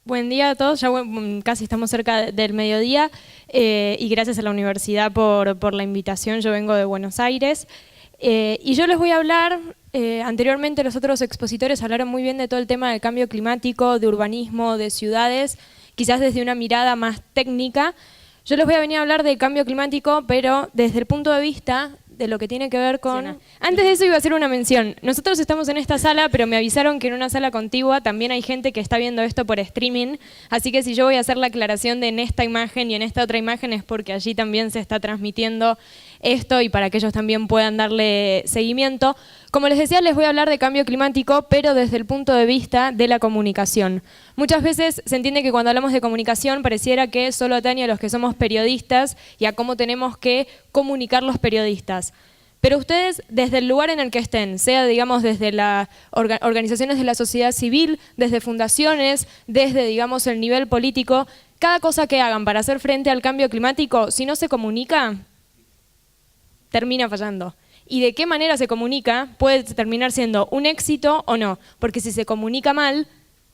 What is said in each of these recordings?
Buen día a todos, ya casi estamos cerca del mediodía y gracias a la universidad por la invitación. Yo vengo de Buenos Aires y yo les voy a hablar, anteriormente los otros expositores hablaron muy bien de todo el tema del cambio climático, de urbanismo, de ciudades, quizás desde una mirada más técnica. Yo les voy a venir a hablar del cambio climático, pero desde el punto de vista de lo que tiene que ver con... Antes de eso iba a hacer una mención. Nosotros estamos en esta sala, pero me avisaron que en una sala contigua también hay gente que está viendo esto por streaming, así que si yo voy a hacer la aclaración de en esta imagen y en esta otra imagen es porque allí también se está transmitiendo esto y para que ellos también puedan darle seguimiento. Como les decía, les voy a hablar de cambio climático, pero desde el punto de vista de la comunicación. Muchas veces se entiende que cuando hablamos de comunicación pareciera que solo atañe a los que somos periodistas y a cómo tenemos que comunicar los periodistas. Pero ustedes, desde el lugar en el que estén, sea digamos desde las organizaciones de la sociedad civil, desde fundaciones, desde digamos el nivel político, cada cosa que hagan para hacer frente al cambio climático, si no se comunica, termina fallando. Y de qué manera se comunica puede terminar siendo un éxito o no, porque si se comunica mal,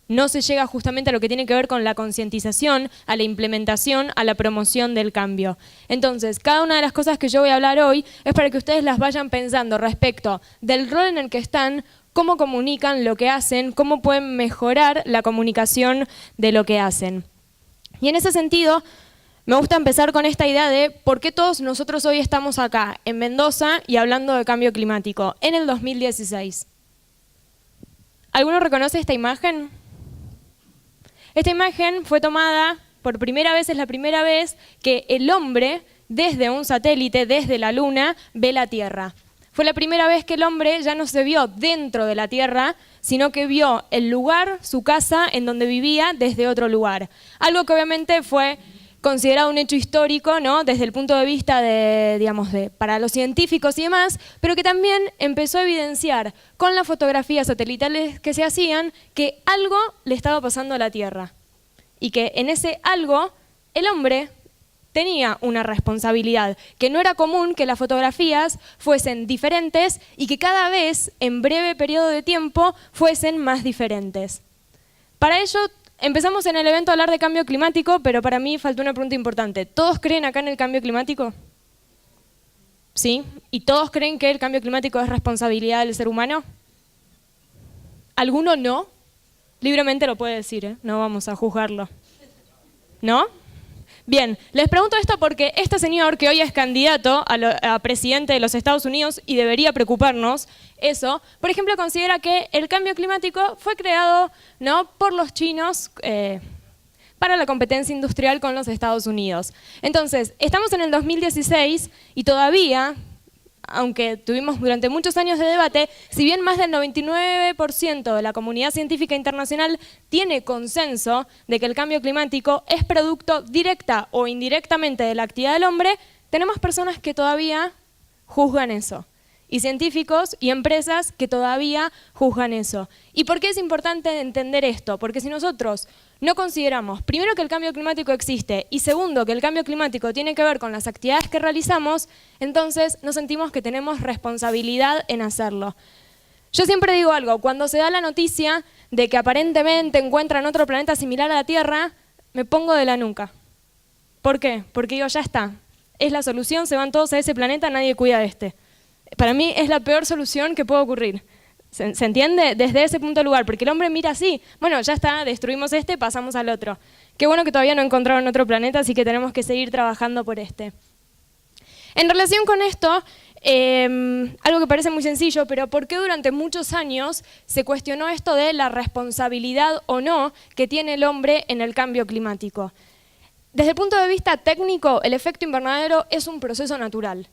no se llega justamente a lo que tiene que ver con la concientización, a la implementación, a la promoción del cambio. Entonces, cada una de las cosas que yo voy a hablar hoy es para que ustedes las vayan pensando respecto del rol en el que están, cómo comunican lo que hacen, cómo pueden mejorar la comunicación de lo que hacen. Y en ese sentido, me gusta empezar con esta idea de por qué todos nosotros hoy estamos acá, en Mendoza, y hablando de cambio climático, en el 2016. ¿Alguno reconoce esta imagen? Esta imagen fue tomada por primera vez, es la primera vez que el hombre, desde un satélite, desde la Luna, ve la Tierra. Fue la primera vez que el hombre ya no se vio dentro de la Tierra, sino que vio el lugar, su casa, en donde vivía, desde otro lugar. Algo que obviamente fue considerado un hecho histórico, ¿no? Desde el punto de vista para los científicos y demás, pero que también empezó a evidenciar con las fotografías satelitales que se hacían que algo le estaba pasando a la Tierra y que en ese algo el hombre tenía una responsabilidad, que no era común que las fotografías fuesen diferentes y que cada vez en breve periodo de tiempo fuesen más diferentes. Para ello empezamos en el evento a hablar de cambio climático, pero para mí faltó una pregunta importante. ¿Todos creen acá en el cambio climático? ¿Sí? ¿Y todos creen que el cambio climático es responsabilidad del ser humano? ¿Alguno no? Libremente lo puede decir, ¿eh? No vamos a juzgarlo. ¿No? Bien, les pregunto esto porque este señor que hoy es candidato a presidente de los Estados Unidos y debería preocuparnos eso, por ejemplo, considera que el cambio climático fue creado, ¿no?, por los chinos para la competencia industrial con los Estados Unidos. Entonces, estamos en el 2016 y todavía, aunque tuvimos durante muchos años de debate, si bien más del 99% de la comunidad científica internacional tiene consenso de que el cambio climático es producto directa o indirectamente de la actividad del hombre, tenemos personas que todavía juzgan eso. Y científicos y empresas que todavía juzgan eso. ¿Y por qué es importante entender esto? Porque si nosotros no consideramos, primero, que el cambio climático existe y segundo, que el cambio climático tiene que ver con las actividades que realizamos, entonces nos sentimos que tenemos responsabilidad en hacerlo. Yo siempre digo algo, cuando se da la noticia de que aparentemente encuentran otro planeta similar a la Tierra, me pongo de la nuca. ¿Por qué? Porque digo, ya está, es la solución, se van todos a ese planeta, nadie cuida de este. Para mí es la peor solución que puede ocurrir. ¿Se entiende? Desde ese punto de lugar, porque el hombre mira así, bueno, ya está, destruimos este, pasamos al otro. Qué bueno que todavía no encontraron otro planeta, así que tenemos que seguir trabajando por este. En relación con esto, algo que parece muy sencillo, pero ¿por qué durante muchos años se cuestionó esto de la responsabilidad o no que tiene el hombre en el cambio climático? Desde el punto de vista técnico, el efecto invernadero es un proceso natural.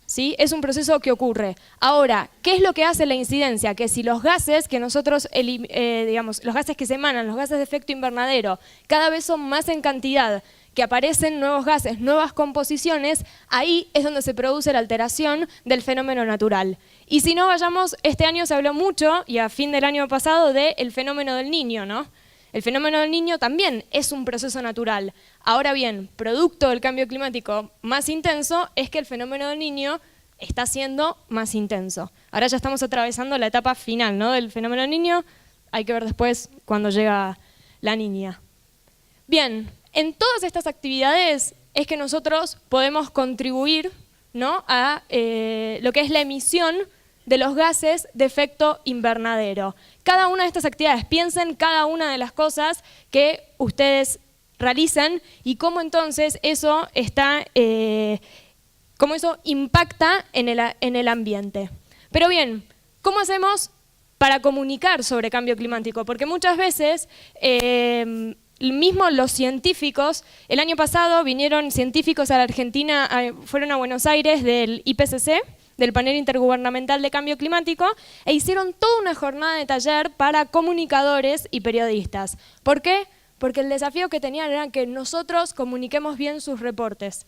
¿Sí? Es un proceso que ocurre. Ahora, ¿qué es lo que hace la incidencia? Que si los gases que nosotros, los gases que se emanan, los gases de efecto invernadero, cada vez son más en cantidad, que aparecen nuevos gases, nuevas composiciones, ahí es donde se produce la alteración del fenómeno natural. Y si no, vayamos, este año se habló mucho, y a fin del año pasado, del fenómeno del Niño, ¿no? El fenómeno del Niño también es un proceso natural. Ahora bien, producto del cambio climático más intenso es que el fenómeno del Niño está siendo más intenso. Ahora ya estamos atravesando la etapa final, ¿no?, del fenómeno del Niño. Hay que ver después cuando llega la Niña. Bien, en todas estas actividades es que nosotros podemos contribuir, ¿no?, a lo que es la emisión de los gases de efecto invernadero. Cada una de estas actividades, piensen cada una de las cosas que ustedes realizan y cómo entonces eso cómo eso impacta en el ambiente. Pero bien, ¿cómo hacemos para comunicar sobre cambio climático? Porque muchas veces mismo los científicos, el año pasado vinieron científicos a la Argentina, fueron a Buenos Aires del IPCC, del Panel Intergubernamental de Cambio Climático, e hicieron toda una jornada de taller para comunicadores y periodistas. ¿Por qué? Porque el desafío que tenían era que nosotros comuniquemos bien sus reportes.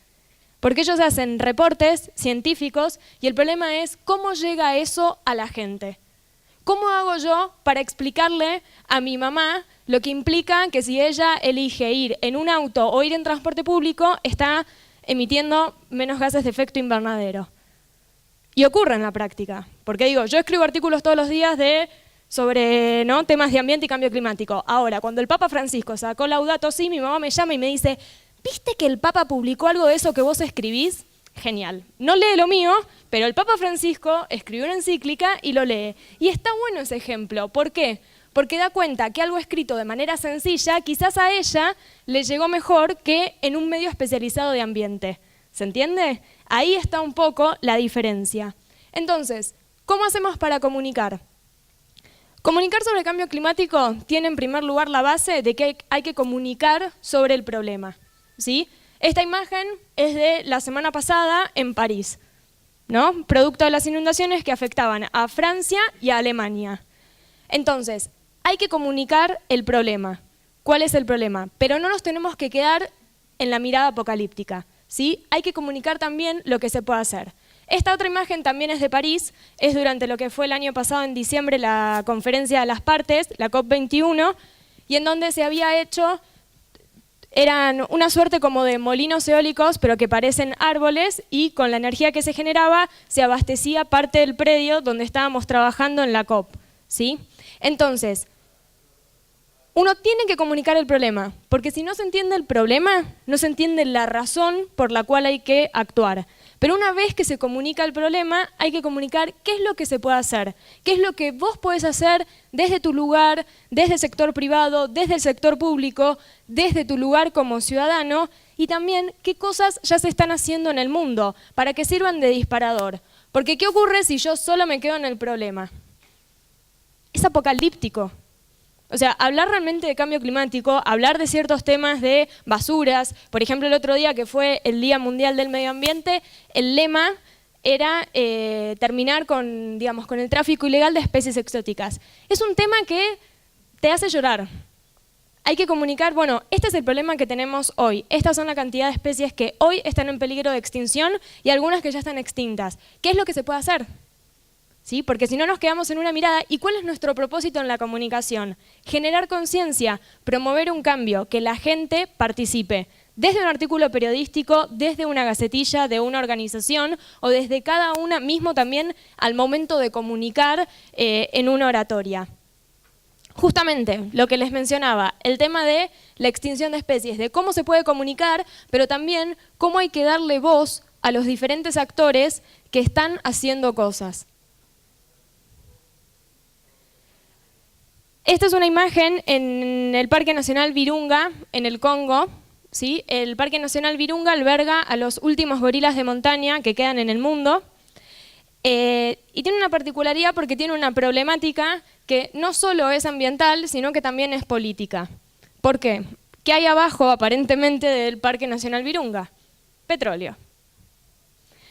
Porque ellos hacen reportes científicos y el problema es cómo llega eso a la gente. ¿Cómo hago yo para explicarle a mi mamá lo que implica que si ella elige ir en un auto o ir en transporte público está emitiendo menos gases de efecto invernadero? Y ocurre en la práctica, porque digo, yo escribo artículos todos los días sobre temas de ambiente y cambio climático. Ahora, cuando el Papa Francisco sacó Laudato Si, mi mamá me llama y me dice, ¿viste que el Papa publicó algo de eso que vos escribís? Genial. No lee lo mío, pero el Papa Francisco escribió una encíclica y lo lee. Y está bueno ese ejemplo. ¿Por qué? Porque da cuenta que algo escrito de manera sencilla, quizás a ella le llegó mejor que en un medio especializado de ambiente. ¿Se entiende? Ahí está un poco la diferencia. Entonces, ¿cómo hacemos para comunicar? Comunicar sobre el cambio climático tiene en primer lugar la base de que hay que comunicar sobre el problema, ¿sí? Esta imagen es de la semana pasada en París, ¿no? Producto de las inundaciones que afectaban a Francia y a Alemania. Entonces, hay que comunicar el problema. ¿Cuál es el problema? Pero no nos tenemos que quedar en la mirada apocalíptica, ¿sí? Hay que comunicar también lo que se puede hacer. Esta otra imagen también es de París, es durante lo que fue el año pasado en diciembre la conferencia de las partes, la COP21, y en donde se había hecho, eran una suerte como de molinos eólicos, pero que parecen árboles, y con la energía que se generaba se abastecía parte del predio donde estábamos trabajando en la COP, ¿sí? Entonces, uno tiene que comunicar el problema, porque si no se entiende el problema, no se entiende la razón por la cual hay que actuar. Pero una vez que se comunica el problema, hay que comunicar qué es lo que se puede hacer, qué es lo que vos podés hacer desde tu lugar, desde el sector privado, desde el sector público, desde tu lugar como ciudadano, y también qué cosas ya se están haciendo en el mundo para que sirvan de disparador. Porque ¿qué ocurre si yo solo me quedo en el problema? Es apocalíptico. O sea, hablar realmente de cambio climático, hablar de ciertos temas de basuras, por ejemplo, el otro día que fue el Día Mundial del Medio Ambiente, el lema era terminar con el tráfico ilegal de especies exóticas. Es un tema que te hace llorar. Hay que comunicar, bueno, este es el problema que tenemos hoy. Estas son la cantidad de especies que hoy están en peligro de extinción y algunas que ya están extintas. ¿Qué es lo que se puede hacer? ¿Sí? Porque si no nos quedamos en una mirada, ¿y cuál es nuestro propósito en la comunicación? Generar conciencia, promover un cambio, que la gente participe, desde un artículo periodístico, desde una gacetilla de una organización o desde cada una mismo también al momento de comunicar en una oratoria. Justamente lo que les mencionaba, el tema de la extinción de especies, de cómo se puede comunicar, pero también cómo hay que darle voz a los diferentes actores que están haciendo cosas. Esta es una imagen en el Parque Nacional Virunga, en el Congo, ¿sí? El Parque Nacional Virunga alberga a los últimos gorilas de montaña que quedan en el mundo. Y tiene una particularidad porque tiene una problemática que no solo es ambiental, sino que también es política. ¿Por qué? ¿Qué hay abajo, aparentemente, del Parque Nacional Virunga? Petróleo.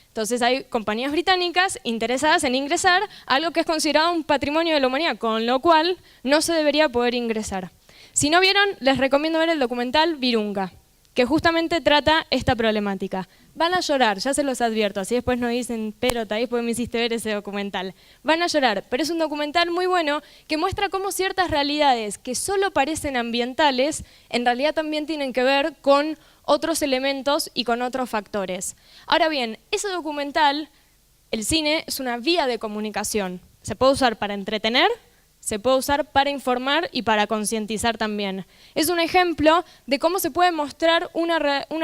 Entonces hay compañías británicas interesadas en ingresar a algo que es considerado un patrimonio de la humanidad, con lo cual no se debería poder ingresar. Si no vieron, les recomiendo ver el documental Virunga, que justamente trata esta problemática. Van a llorar, ya se los advierto, así después no dicen, pero Thaís, ¿por qué me hiciste ver ese documental? Van a llorar, pero es un documental muy bueno que muestra cómo ciertas realidades que solo parecen ambientales, en realidad también tienen que ver con otros elementos y con otros factores. Ahora bien, ese documental, el cine, es una vía de comunicación. Se puede usar para entretener, se puede usar para informar y para concientizar también. Es un ejemplo de cómo se puede mostrar una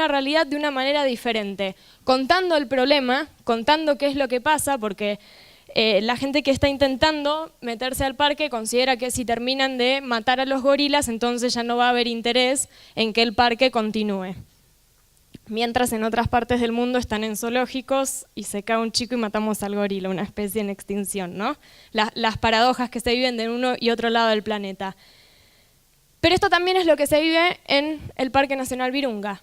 realidad de una manera diferente, contando el problema, contando qué es lo que pasa, porque la gente que está intentando meterse al parque considera que si terminan de matar a los gorilas, entonces ya no va a haber interés en que el parque continúe. Mientras en otras partes del mundo están en zoológicos y se cae un chico y matamos al gorila, una especie en extinción, ¿no? Las paradojas que se viven de uno y otro lado del planeta. Pero esto también es lo que se vive en el Parque Nacional Virunga.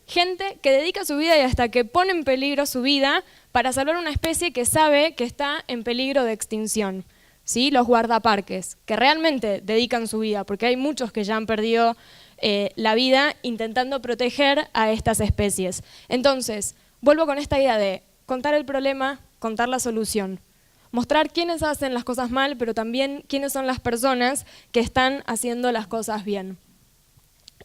Gente que dedica su vida y hasta que pone en peligro su vida para salvar una especie que sabe que está en peligro de extinción. ¿Sí? Los guardaparques, que realmente dedican su vida, porque hay muchos que ya han perdido la vida intentando proteger a estas especies. Entonces, vuelvo con esta idea de contar el problema, contar la solución. Mostrar quiénes hacen las cosas mal, pero también quiénes son las personas que están haciendo las cosas bien.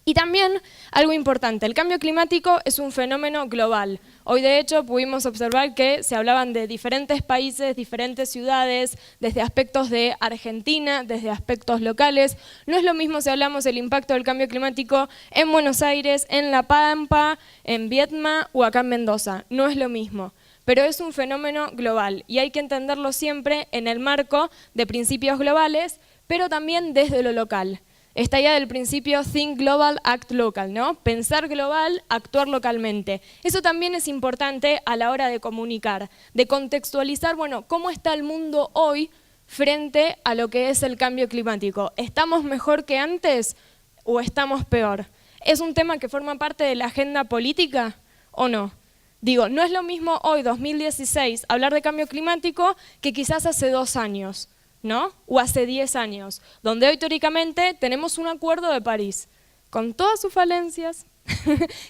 Y también, algo importante, el cambio climático es un fenómeno global. Hoy, de hecho, pudimos observar que se hablaban de diferentes países, diferentes ciudades, desde aspectos de Argentina, desde aspectos locales. No es lo mismo si hablamos del impacto del cambio climático en Buenos Aires, en La Pampa, en Viedma o acá en Mendoza. No es lo mismo. Pero es un fenómeno global y hay que entenderlo siempre en el marco de principios globales, pero también desde lo local. Esta idea del principio Think Global, Act Local, ¿no? Pensar global, actuar localmente. Eso también es importante a la hora de comunicar, de contextualizar, bueno, cómo está el mundo hoy frente a lo que es el cambio climático. ¿Estamos mejor que antes o estamos peor? ¿Es un tema que forma parte de la agenda política o no? Digo, no es lo mismo hoy, 2016, hablar de cambio climático que quizás hace 2 años. ¿No? O hace 10 años, donde hoy teóricamente tenemos un acuerdo de París, con todas sus falencias,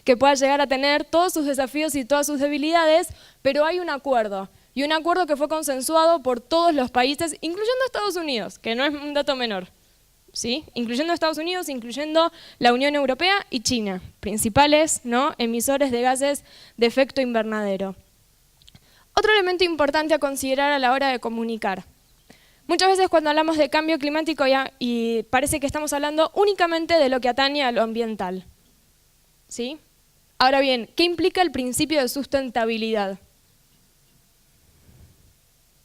que pueda llegar a tener todos sus desafíos y todas sus debilidades, pero hay un acuerdo, y un acuerdo que fue consensuado por todos los países, incluyendo Estados Unidos, que no es un dato menor, ¿sí? Incluyendo Estados Unidos, incluyendo la Unión Europea y China, principales, ¿no?, emisores de gases de efecto invernadero. Otro elemento importante a considerar a la hora de comunicar. Muchas veces cuando hablamos de cambio climático y parece que estamos hablando únicamente de lo que atañe a lo ambiental. ¿Sí? Ahora bien, ¿qué implica el principio de sustentabilidad?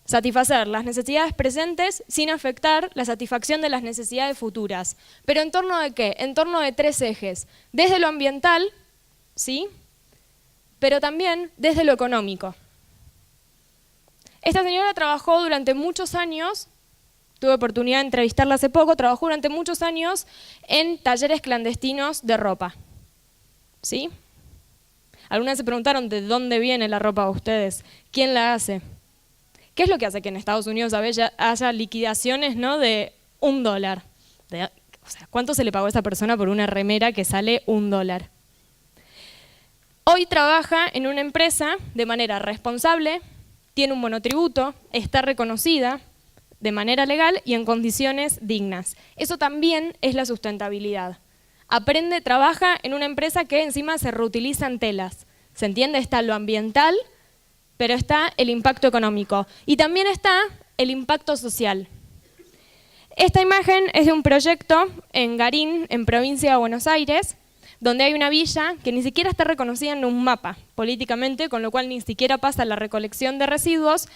Satisfacer las necesidades presentes sin afectar la satisfacción de las necesidades futuras. ¿Pero en torno de qué? En torno de 3 ejes. Desde lo ambiental, ¿sí? Pero también desde lo económico. Esta señora trabajó durante muchos años, tuve oportunidad de entrevistarla hace poco, trabajó durante muchos años en talleres clandestinos de ropa. ¿Sí? Algunas se preguntaron de dónde viene la ropa a ustedes, quién la hace. ¿Qué es lo que hace que en Estados Unidos haya liquidaciones, ¿no?, de $1? O sea, ¿cuánto se le pagó a esa persona por una remera que sale $1? Hoy trabaja en una empresa de manera responsable, tiene un monotributo, está reconocida de manera legal y en condiciones dignas. Eso también es la sustentabilidad. Aprende, trabaja en una empresa que encima se reutilizan telas. ¿Se entiende? Está lo ambiental, pero está el impacto económico. Y también está el impacto social. Esta imagen es de un proyecto en Garín, en provincia de Buenos Aires, donde hay una villa que ni siquiera está reconocida en un mapa políticamente, con lo cual ni siquiera pasa la recolección de residuos,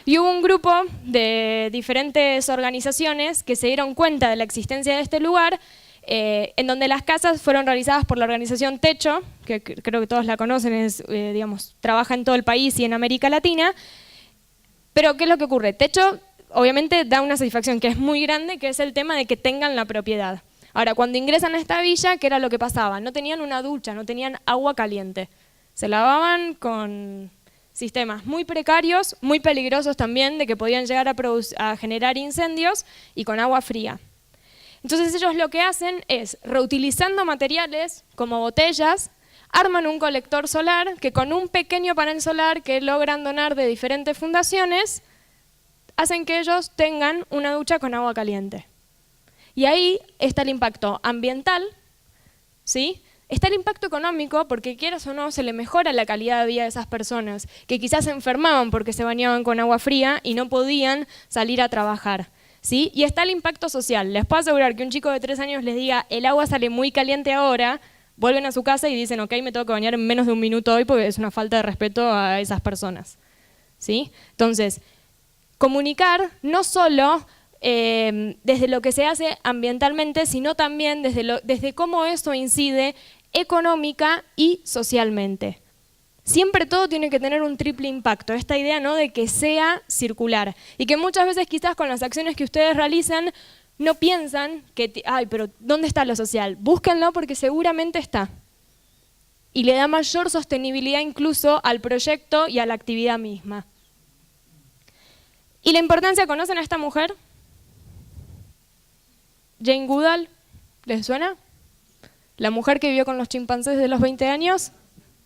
y hubo un grupo de diferentes organizaciones que se dieron cuenta de la existencia de este lugar, en donde las casas fueron realizadas por la organización Techo, que creo que todos la conocen, trabaja en todo el país y en América Latina. Pero ¿qué es lo que ocurre? Techo obviamente da una satisfacción que es muy grande, que es el tema de que tengan la propiedad. Ahora, cuando ingresan a esta villa, ¿qué era lo que pasaba? No tenían una ducha, no tenían agua caliente. Se lavaban con sistemas muy precarios, muy peligrosos también, de que podían llegar a generar incendios, y con agua fría. Entonces ellos lo que hacen es, reutilizando materiales como botellas, arman un colector solar que con un pequeño panel solar que logran donar de diferentes fundaciones, hacen que ellos tengan una ducha con agua caliente. Y ahí está el impacto ambiental, ¿sí? Está el impacto económico, porque quieras o no, se le mejora la calidad de vida de esas personas, que quizás se enfermaban porque se bañaban con agua fría y no podían salir a trabajar. ¿sí? Y está el impacto social. Les puedo asegurar que un chico de 3 años les diga, el agua sale muy caliente ahora, vuelven a su casa y dicen, ok, me tengo que bañar en menos de un minuto hoy porque es una falta de respeto a esas personas, ¿sí? Entonces, comunicar no solo desde lo que se hace ambientalmente, sino también desde cómo eso incide económica y socialmente. Siempre todo tiene que tener un triple impacto, esta idea, ¿no?, de que sea circular y que muchas veces quizás con las acciones que ustedes realizan no piensan que, ay, pero ¿dónde está lo social? Búsquenlo porque seguramente está. Y le da mayor sostenibilidad incluso al proyecto y a la actividad misma. ¿Y la importancia? ¿Conocen a esta mujer? Jane Goodall, ¿les suena? La mujer que vivió con los chimpancés de los 20 años.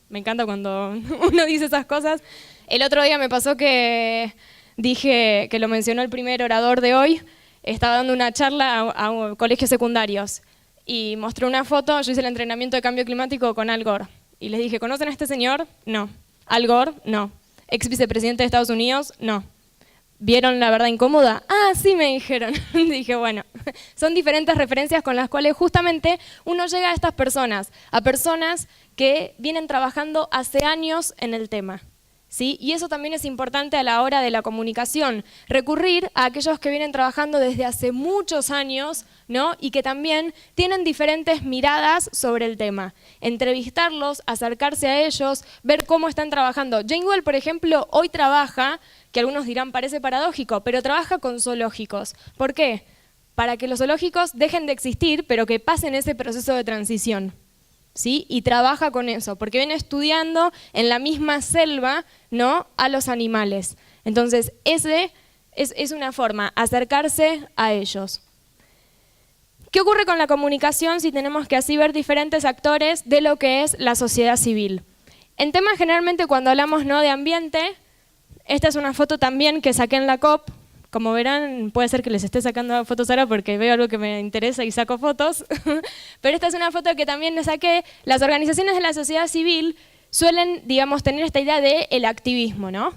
Me encanta cuando uno dice esas cosas. El otro día me pasó que dije, que lo mencionó el primer orador de hoy, estaba dando una charla a colegios secundarios y mostró una foto, yo hice el entrenamiento de cambio climático con Al Gore. Y les dije, ¿conocen a este señor? No. ¿Al Gore? No. ¿Ex vicepresidente de Estados Unidos? No. ¿Vieron La verdad incómoda? Ah, sí, me dijeron. Dije, bueno, son diferentes referencias con las cuales justamente uno llega a estas personas, a personas que vienen trabajando hace años en el tema, ¿sí? Y eso también es importante a la hora de la comunicación, recurrir a aquellos que vienen trabajando desde hace muchos años, ¿no? Y que también tienen diferentes miradas sobre el tema. Entrevistarlos, acercarse a ellos, ver cómo están trabajando. Jane Goodall, por ejemplo, hoy trabaja, que algunos dirán parece paradójico, pero trabaja con zoológicos. ¿Por qué? Para que los zoológicos dejen de existir, pero que pasen ese proceso de transición, ¿sí? Y trabaja con eso, porque viene estudiando en la misma selva, ¿no?, a los animales. Entonces, ese es una forma, acercarse a ellos. ¿Qué ocurre con la comunicación si tenemos que así ver diferentes actores de lo que es la sociedad civil? En temas generalmente cuando hablamos, ¿no?, de ambiente, esta es una foto también que saqué en la COP. Como verán, puede ser que les esté sacando fotos ahora porque veo algo que me interesa y saco fotos, pero esta es una foto que también le saqué. Las organizaciones de la sociedad civil suelen, digamos, tener esta idea del activismo, ¿no?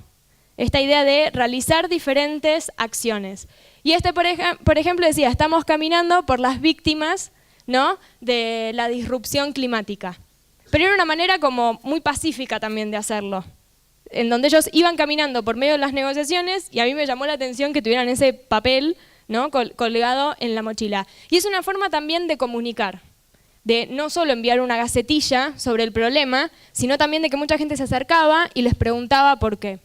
Esta idea de realizar diferentes acciones. Y por ejemplo, decía, estamos caminando por las víctimas, ¿no?, de la disrupción climática. Pero era una manera como muy pacífica también de hacerlo, en donde ellos iban caminando por medio de las negociaciones y a mí me llamó la atención que tuvieran ese papel, ¿no?, colgado en la mochila. Y es una forma también de comunicar, de no solo enviar una gacetilla sobre el problema, sino también de que mucha gente se acercaba y les preguntaba por qué.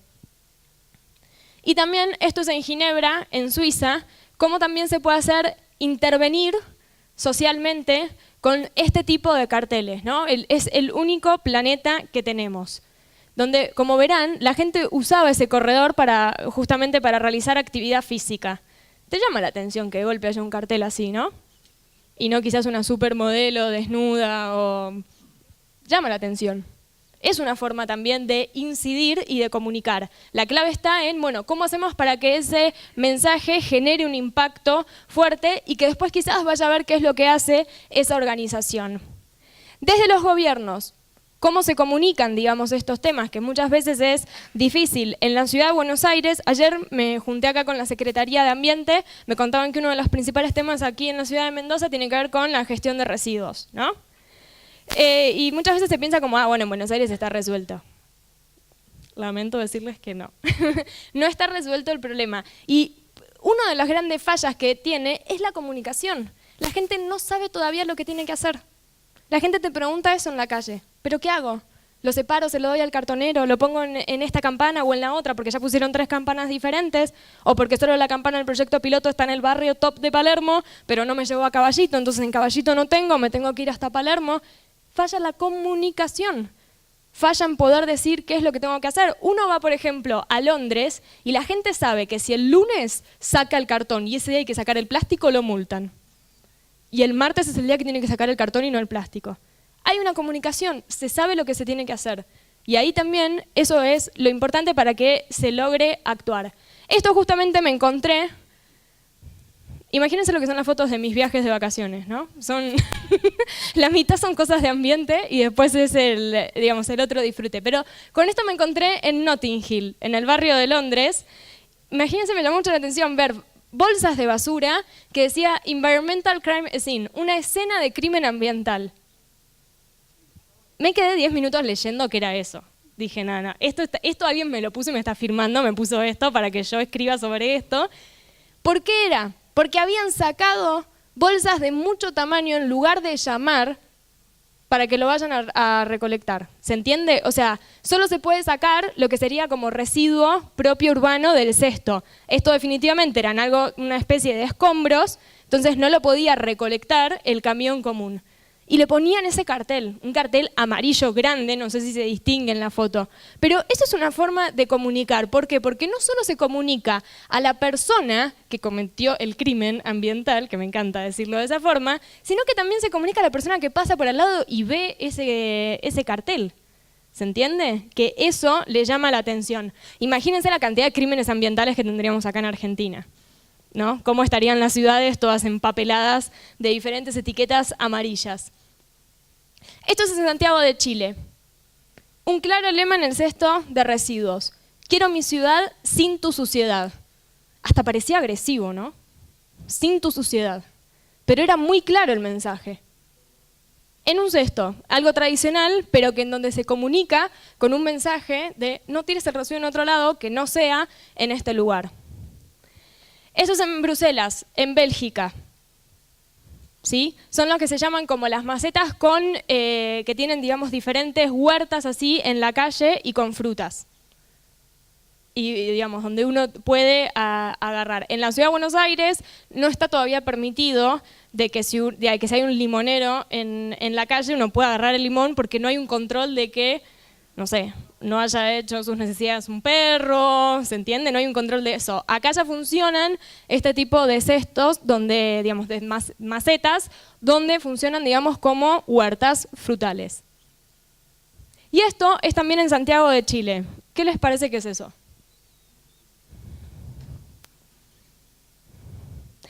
Y también, esto es en Ginebra, en Suiza, cómo también se puede hacer intervenir socialmente con este tipo de carteles, ¿no? Es el único planeta que tenemos, donde, como verán, la gente usaba ese corredor justamente para realizar actividad física. Te llama la atención que de golpe haya un cartel así, ¿no? Y no quizás una supermodelo desnuda o... Llama la atención. Es una forma también de incidir y de comunicar. La clave está en, bueno, ¿cómo hacemos para que ese mensaje genere un impacto fuerte y que después quizás vaya a ver qué es lo que hace esa organización? Desde los gobiernos, ¿cómo se comunican, digamos, estos temas? Que muchas veces es difícil. En la ciudad de Buenos Aires, ayer me junté acá con la Secretaría de Ambiente, me contaban que uno de los principales temas aquí en la ciudad de Mendoza tiene que ver con la gestión de residuos, ¿no? Y muchas veces se piensa como, bueno, en Buenos Aires está resuelto. Lamento decirles que no. No está resuelto el problema. Y una de las grandes fallas que tiene es la comunicación. La gente no sabe todavía lo que tiene que hacer. La gente te pregunta eso en la calle, ¿pero qué hago? ¿Lo separo, se lo doy al cartonero, lo pongo en esta campana o en la otra porque ya pusieron 3 campanas diferentes? ¿O porque solo la campana del proyecto piloto está en el barrio top de Palermo, pero no me llevó a Caballito, entonces en Caballito no tengo, me tengo que ir hasta Palermo? Falla la comunicación, falla en poder decir qué es lo que tengo que hacer. Uno va, por ejemplo, a Londres y la gente sabe que si el lunes saca el cartón y ese día hay que sacar el plástico, lo multan. Y el martes es el día que tiene que sacar el cartón y no el plástico. Hay una comunicación, se sabe lo que se tiene que hacer. Y ahí también eso es lo importante para que se logre actuar. Esto justamente me encontré. Imagínense lo que son las fotos de mis viajes de vacaciones, ¿no? La mitad son cosas de ambiente y después es el otro disfrute. Pero con esto me encontré en Notting Hill, en el barrio de Londres. Imagínense, me llamó mucho la atención ver bolsas de basura que decía Environmental Crime Scene, una escena de crimen ambiental. Me quedé 10 minutos leyendo qué era eso. Dije, no, esto alguien me lo puso y me está firmando, me puso esto para que yo escriba sobre esto. ¿Por qué era? Porque habían sacado bolsas de mucho tamaño en lugar de llamar para que lo vayan a recolectar. ¿Se entiende? O sea, solo se puede sacar lo que sería como residuo propio urbano del cesto. Esto definitivamente eran una especie de escombros, entonces no lo podía recolectar el camión común. Y le ponían ese cartel, un cartel amarillo grande, no sé si se distingue en la foto. Pero eso es una forma de comunicar. ¿Por qué? Porque no solo se comunica a la persona que cometió el crimen ambiental, que me encanta decirlo de esa forma, sino que también se comunica a la persona que pasa por al lado y ve ese cartel. ¿Se entiende? Que eso le llama la atención. Imagínense la cantidad de crímenes ambientales que tendríamos acá en Argentina, ¿no? Cómo estarían las ciudades todas empapeladas de diferentes etiquetas amarillas. Esto es en Santiago de Chile. Un claro lema en el cesto de residuos. Quiero mi ciudad sin tu suciedad. Hasta parecía agresivo, ¿no? Sin tu suciedad. Pero era muy claro el mensaje. En un cesto, algo tradicional, pero que en donde se comunica con un mensaje de no tires el residuo en otro lado que no sea en este lugar. Eso es en Bruselas, en Bélgica. ¿Sí? Son los que se llaman como las macetas que tienen, digamos, diferentes huertas así en la calle y con frutas. Y, digamos, donde uno puede agarrar. En la ciudad de Buenos Aires no está todavía permitido de que si hay un limonero en la calle uno pueda agarrar el limón porque no hay un control de que, no sé, no haya hecho sus necesidades un perro, ¿se entiende? No hay un control de eso. Acá ya funcionan este tipo de cestos, donde, digamos, de macetas, donde funcionan, digamos, como huertas frutales. Y esto es también en Santiago de Chile. ¿Qué les parece que es eso?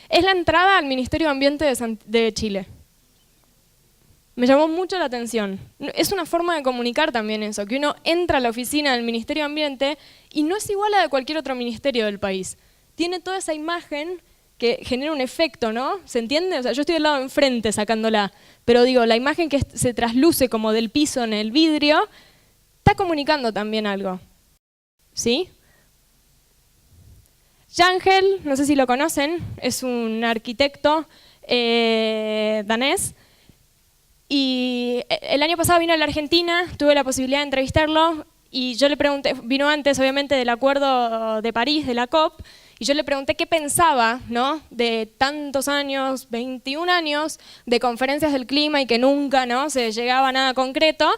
Es la entrada al Ministerio de Ambiente de Chile. Me llamó mucho la atención. Es una forma de comunicar también eso, que uno entra a la oficina del Ministerio de Ambiente y no es igual a de cualquier otro ministerio del país. Tiene toda esa imagen que genera un efecto, ¿no? ¿Se entiende? O sea, yo estoy del lado de enfrente sacándola, pero digo, la imagen que se trasluce como del piso en el vidrio, está comunicando también algo. ¿Sí? Jangel, no sé si lo conocen, es un arquitecto danés. Y el año pasado vino a la Argentina, tuve la posibilidad de entrevistarlo y yo le pregunté, vino antes obviamente del Acuerdo de París, de la COP, y yo le pregunté qué pensaba, ¿no?, de tantos años, 21 años, de conferencias del clima y que nunca, ¿no?, se llegaba a nada concreto,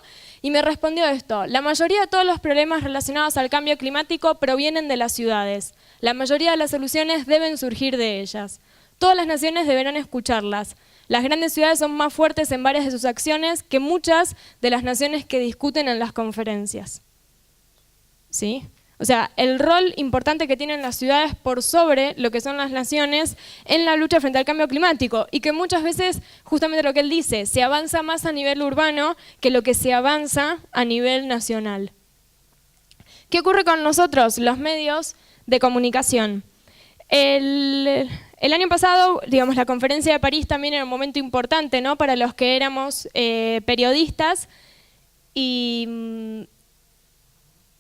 y me respondió esto: la mayoría de todos los problemas relacionados al cambio climático provienen de las ciudades, la mayoría de las soluciones deben surgir de ellas, todas las naciones deberán escucharlas. Las grandes ciudades son más fuertes en varias de sus acciones que muchas de las naciones que discuten en las conferencias. ¿Sí? O sea, el rol importante que tienen las ciudades por sobre lo que son las naciones en la lucha frente al cambio climático y que muchas veces, justamente lo que él dice, se avanza más a nivel urbano que lo que se avanza a nivel nacional. ¿Qué ocurre con nosotros, los medios de comunicación? El año pasado, digamos, la conferencia de París también era un momento importante, ¿no?, para los que éramos periodistas y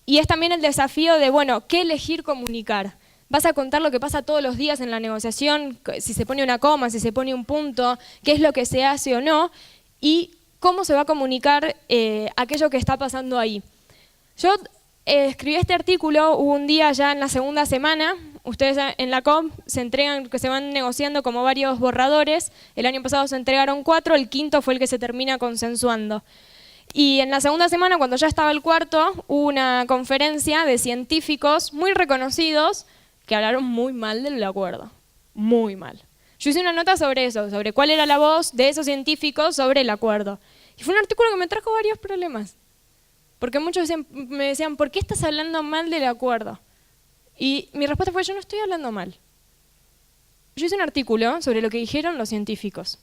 es también el desafío de, bueno, ¿qué elegir comunicar? ¿Vas a contar lo que pasa todos los días en la negociación? Si se pone una coma, si se pone un punto, qué es lo que se hace o no, y cómo se va a comunicar aquello que está pasando ahí. Yo escribí este artículo, hubo un día ya en la segunda semana, ustedes en la COP se entregan, que se van negociando como varios borradores, el año pasado se entregaron 4, el quinto fue el que se termina consensuando. Y en la segunda semana, cuando ya estaba el cuarto, hubo una conferencia de científicos muy reconocidos que hablaron muy mal del acuerdo, muy mal. Yo hice una nota sobre eso, sobre cuál era la voz de esos científicos sobre el acuerdo. Y fue un artículo que me trajo varios problemas. Porque muchos me decían, ¿por qué estás hablando mal del acuerdo? Y mi respuesta fue, yo no estoy hablando mal. Yo hice un artículo sobre lo que dijeron los científicos.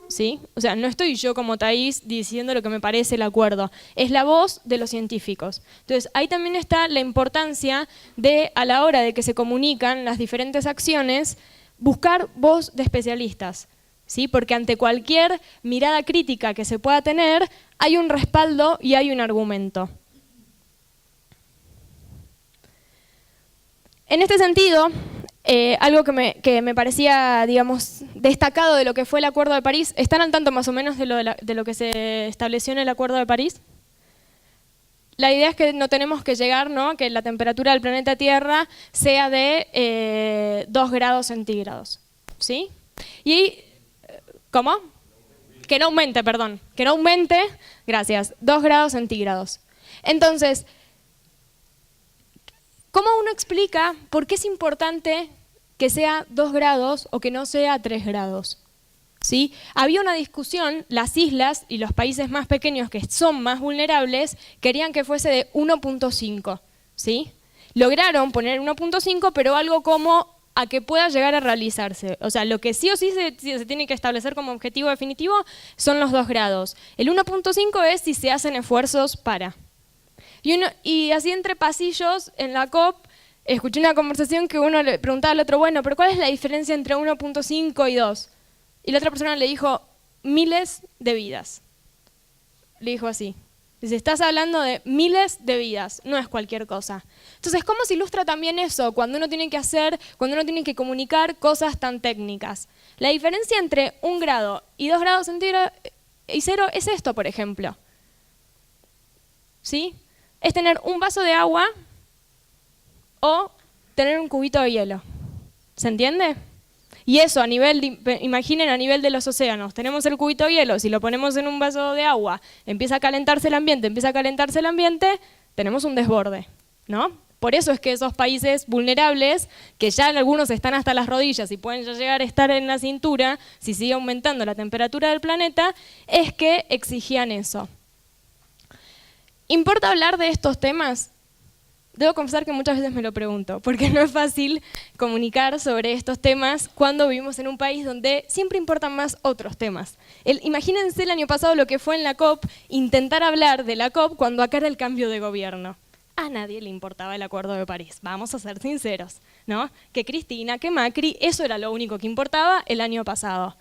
¿sí? O sea, no estoy yo como Thaís diciendo lo que me parece el acuerdo, es la voz de los científicos. Entonces, ahí también está la importancia de, a la hora de que se comunican las diferentes acciones, buscar voz de especialistas, ¿sí? Porque ante cualquier mirada crítica que se pueda tener, hay un respaldo y hay un argumento. En este sentido, algo que me parecía, digamos, destacado de lo que fue el Acuerdo de París, ¿están al tanto más o menos de lo que se estableció en el Acuerdo de París? La idea es que no tenemos que llegar, ¿no?, que la temperatura del planeta Tierra sea de 2 grados centígrados, ¿sí? Y, ¿cómo? Que no aumente, perdón, que no aumente, gracias, 2 grados centígrados. Entonces, ¿cómo uno explica por qué es importante que sea 2 grados o que no sea 3 grados? ¿Sí? Había una discusión, las islas y los países más pequeños que son más vulnerables querían que fuese de 1.5, ¿sí? Lograron poner 1.5, pero algo como a que pueda llegar a realizarse. O sea, lo que sí o sí se tiene que establecer como objetivo definitivo son los 2 grados. El 1.5 es si se hacen esfuerzos para. Y así entre pasillos, en la COP, escuché una conversación que uno le preguntaba al otro, bueno, pero ¿cuál es la diferencia entre 1.5 y 2? Y la otra persona le dijo, miles de vidas. Le dijo así. Dice, estás hablando de miles de vidas, no es cualquier cosa. Entonces, ¿cómo se ilustra también eso cuando uno tiene que hacer, cuando uno tiene que comunicar cosas tan técnicas? La diferencia entre 1 grado y 2 grados centígrados y 0 es esto, por ejemplo. ¿Sí? Es tener un vaso de agua o tener un cubito de hielo. ¿Se entiende? Y eso, a nivel imaginen a nivel de los océanos, tenemos el cubito de hielo, si lo ponemos en un vaso de agua, empieza a calentarse el ambiente, tenemos un desborde, ¿no? Por eso es que esos países vulnerables, que ya algunos están hasta las rodillas y pueden ya llegar a estar en la cintura, si sigue aumentando la temperatura del planeta, es que exigían eso. ¿Importa hablar de estos temas? Debo confesar que muchas veces me lo pregunto, porque no es fácil comunicar sobre estos temas cuando vivimos en un país donde siempre importan más otros temas. Imagínense el año pasado lo que fue en la COP, intentar hablar de la COP cuando acá era el cambio de gobierno. A nadie le importaba el Acuerdo de París, vamos a ser sinceros, ¿no? Que Cristina, que Macri, eso era lo único que importaba el año pasado.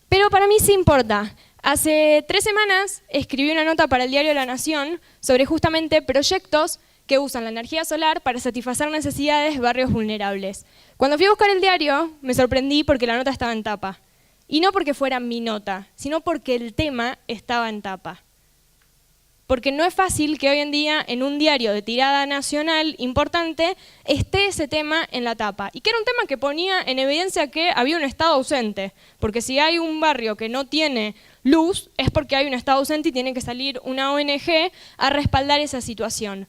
Pero para mí sí importa. Hace 3 semanas escribí una nota para el diario La Nación sobre justamente proyectos que usan la energía solar para satisfacer necesidades de barrios vulnerables. Cuando fui a buscar el diario, me sorprendí porque la nota estaba en tapa. Y no porque fuera mi nota, sino porque el tema estaba en tapa. Porque no es fácil que hoy en día en un diario de tirada nacional importante esté ese tema en la tapa. Y que era un tema que ponía en evidencia que había un Estado ausente. Porque si hay un barrio que no tiene luz, es porque hay un Estado ausente y tiene que salir una ONG a respaldar esa situación.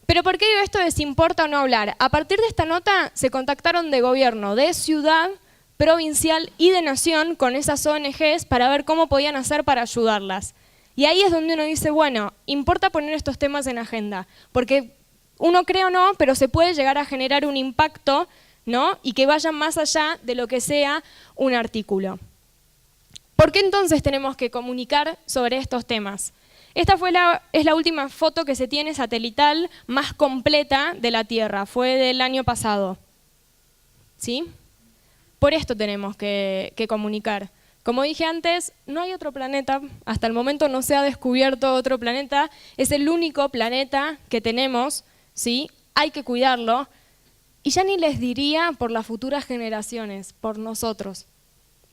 Pero ¿por qué digo esto de si importa o no hablar? A partir de esta nota se contactaron de gobierno, de ciudad, provincial y de nación con esas ONGs para ver cómo podían hacer para ayudarlas. Y ahí es donde uno dice, bueno, importa poner estos temas en agenda, porque uno cree o no, pero se puede llegar a generar un impacto, ¿no? Y que vaya más allá de lo que sea un artículo. ¿Por qué entonces tenemos que comunicar sobre estos temas? Esta es la última foto que se tiene satelital más completa de la Tierra, fue del año pasado. ¿Sí? Por esto tenemos que comunicar. Como dije antes, no hay otro planeta, hasta el momento no se ha descubierto otro planeta, es el único planeta que tenemos, ¿sí? Hay que cuidarlo, y ya ni les diría por las futuras generaciones, por nosotros,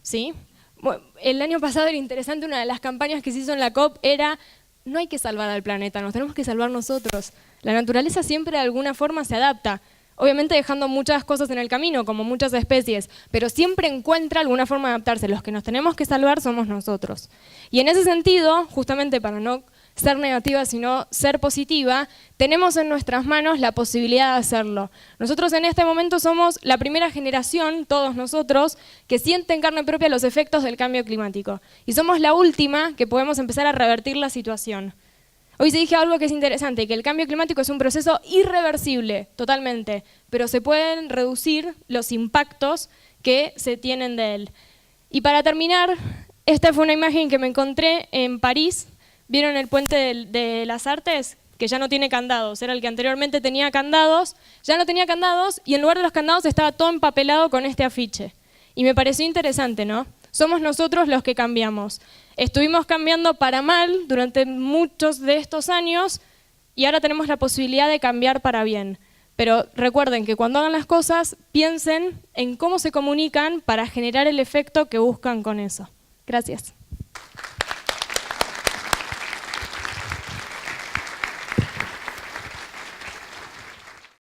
¿sí? Bueno, el año pasado era interesante, una de las campañas que se hizo en la COP era no hay que salvar al planeta, nos tenemos que salvar nosotros. La naturaleza siempre de alguna forma se adapta, obviamente dejando muchas cosas en el camino, como muchas especies, pero siempre encuentra alguna forma de adaptarse. Los que nos tenemos que salvar somos nosotros. Y en ese sentido, justamente para no ser negativa, sino ser positiva, tenemos en nuestras manos la posibilidad de hacerlo. Nosotros en este momento somos la primera generación, todos nosotros, que sienten en carne propia los efectos del cambio climático. Y somos la última que podemos empezar a revertir la situación. Hoy se dije algo que es interesante, que el cambio climático es un proceso irreversible, totalmente, pero se pueden reducir los impactos que se tienen de él. Y para terminar, Esta fue una imagen que me encontré en París. ¿Vieron el puente de las Artes? Que ya no tiene candados. Era el que anteriormente tenía candados. Ya no tenía candados y en lugar de los candados estaba todo empapelado con este afiche. Y me pareció interesante, ¿no? Somos nosotros los que cambiamos. Estuvimos cambiando para mal durante muchos de estos años y ahora tenemos la posibilidad de cambiar para bien. Pero recuerden que cuando hagan las cosas, piensen en cómo se comunican para generar el efecto que buscan con eso. Gracias.